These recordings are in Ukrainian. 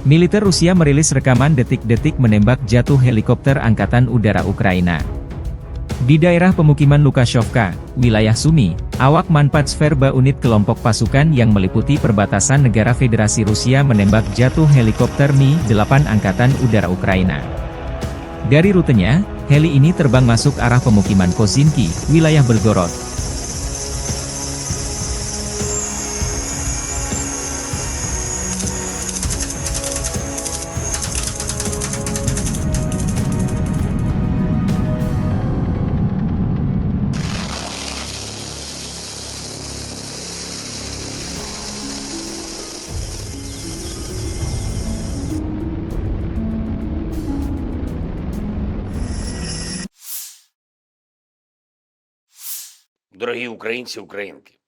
Militer Rusia merilis rekaman detik-detik menembak jatuh helikopter Angkatan Udara Ukraina. Di daerah pemukiman Lukashovka, wilayah Sumy, awak Manpatsverba unit kelompok pasukan yang meliputi perbatasan negara Federasi Rusia menembak jatuh helikopter Mi-8 Angkatan Udara Ukraina. Dari rutenya, heli ini terbang masuk arah pemukiman Kozinki, wilayah Belgorod. Дорогі українці, українки,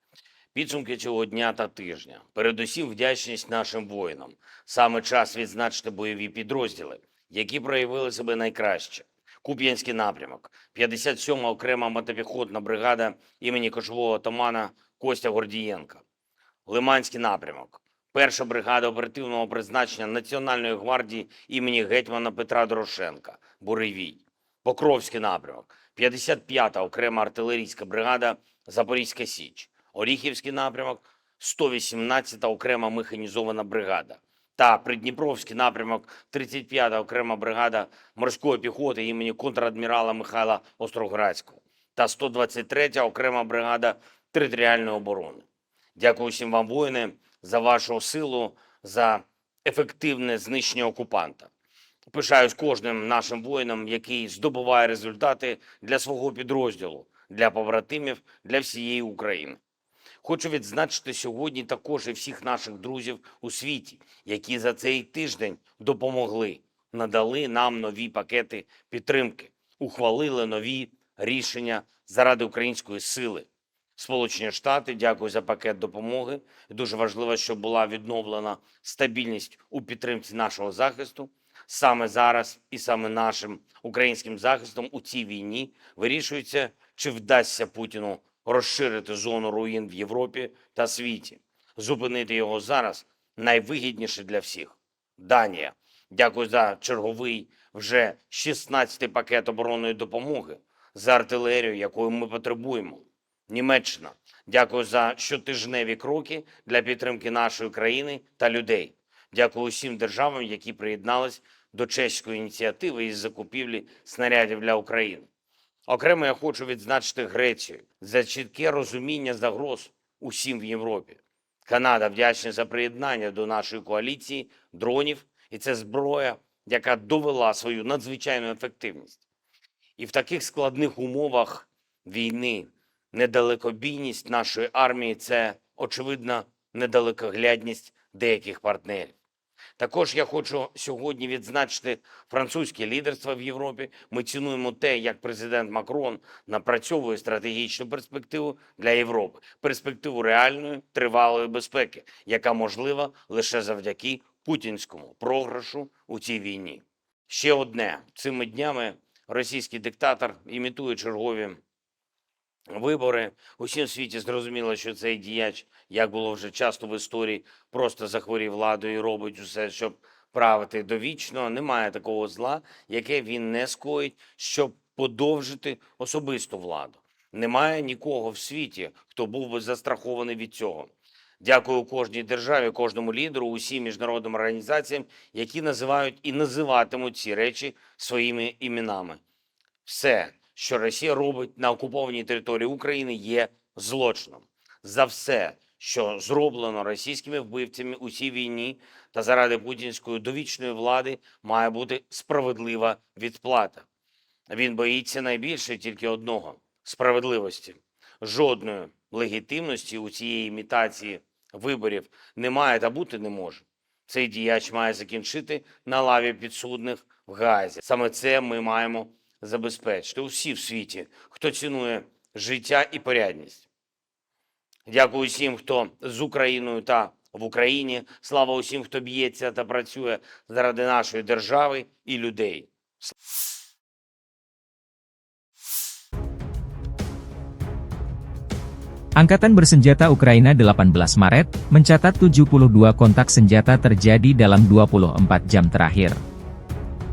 підсумки цього дня та тижня. Передусім вдячність нашим воїнам. Саме час відзначити бойові підрозділи, які проявили себе найкраще. Куп'янський напрямок, 57-ма окрема мотопіхотна бригада імені кошового отамана Костя Гордієнка. Лиманський напрямок, 1-ша бригада оперативного призначення Національної гвардії імені гетьмана Петра Дорошенка, Буревій. Покровський напрямок, 55-та окрема артилерійська бригада Запорізька Січ, Оріхівський напрямок, 118-та окрема механізована бригада та Придніпровський напрямок, 35-та окрема бригада морської піхоти імені контрадмірала Михайла Остроградського та 123-я окрема бригада територіальної оборони. Дякую всім вам, воїни, за вашу силу, за ефективне знищення окупанта. Пишаюсь кожним нашим воїном, який здобуває результати для свого підрозділу, для побратимів, для всієї України. Хочу відзначити сьогодні також і всіх наших друзів у світі, які за цей тиждень допомогли, надали нам нові пакети підтримки, ухвалили нові рішення заради української сили. Сполучені Штати, дякую за пакет допомоги. Дуже важливо, щоб була відновлена стабільність у підтримці нашого захисту. Саме зараз і саме нашим українським захистом у цій війні вирішується, чи вдасться Путіну розширити зону руїн в Європі та світі. Зупинити його зараз найвигідніше для всіх. Данія. Дякую за черговий вже 16-й пакет оборонної допомоги, за артилерію, якої ми потребуємо. Німеччина. Дякую за щотижневі кроки для підтримки нашої країни та людей. Дякую усім державам, які приєднались до чеської ініціативи із закупівлі снарядів для України. Окремо я хочу відзначити Грецію за чітке розуміння загроз усім в Європі. Канада вдячна за приєднання до нашої коаліції дронів, і це зброя, яка довела свою надзвичайну ефективність. І в таких складних умовах війни недалекобійність нашої армії – це, очевидно, недалекоглядність деяких партнерів. Також я хочу сьогодні відзначити французьке лідерство в Європі. Ми цінуємо те, як президент Макрон напрацьовує стратегічну перспективу для Європи. Перспективу реальної, тривалої безпеки, яка можлива лише завдяки путінському програшу у цій війні. Ще одне. Цими днями російський диктатор імітує чергові вибори. Усім світі зрозуміло, що цей діяч, як було вже часто в історії, просто захворів владою і робить усе, щоб правити довічно. Немає такого зла, яке він не скоїть, щоб подовжити особисту владу. Немає нікого в світі, хто був би застрахований від цього. Дякую кожній державі, кожному лідеру, усім міжнародним організаціям, які називають і називатимуть ці речі своїми іменами. Все, що Росія робить на окупованій території України, є злочином. За все, що зроблено російськими вбивцями у цій війні та заради путінської довічної влади, має бути справедлива відплата. Він боїться найбільше тільки одного – справедливості. Жодної легітимності у цієї імітації виборів немає та бути не може. Цей діяч має закінчити на лаві підсудних в Гаазі. Саме це ми маємо забезпечити усі в світі, хто цінує життя і порядність. Дякую усім, хто з Україною та в Україні. Слава усім, хто б'ється та працює заради нашої держави і людей. Angkatan Bersenjata Ukraina 18 Maret, mencatat 72 kontak senjata terjadi dalam 24 jam terakhir.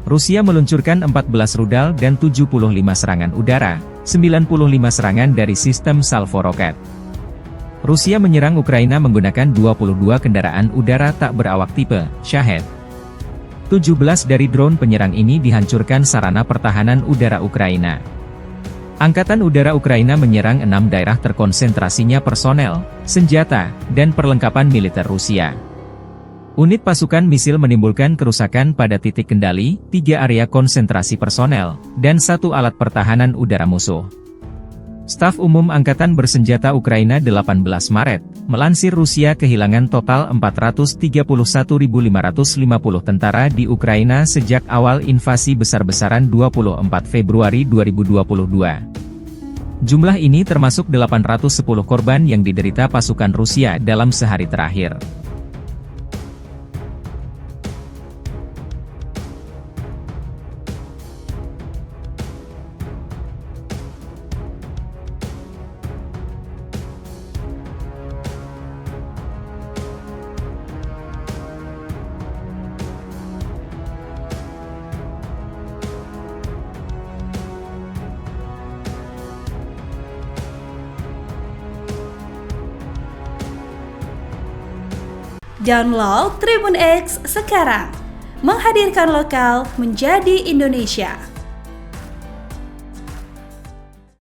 Rusia meluncurkan 14 rudal dan 75 serangan udara, 95 serangan dari sistem salvo roket. Rusia menyerang Ukraina menggunakan 22 kendaraan udara tak berawak tipe Shahed. 17 dari drone penyerang ini dihancurkan sarana pertahanan udara Ukraina. Angkatan Udara Ukraina menyerang 6 daerah terkonsentrasinya personel, senjata, dan perlengkapan militer Rusia. Unit pasukan misil menimbulkan kerusakan pada titik kendali, 3 area konsentrasi personel, dan 1 alat pertahanan udara musuh. Staf Umum Angkatan Bersenjata Ukraina 18 Maret, melansir Rusia kehilangan total 431.550 tentara di Ukraina sejak awal invasi besar-besaran 24 Februari 2022. Jumlah ini termasuk 810 korban yang diderita pasukan Rusia dalam sehari terakhir. Download Tribun X sekarang, menghadirkan lokal menjadi Indonesia.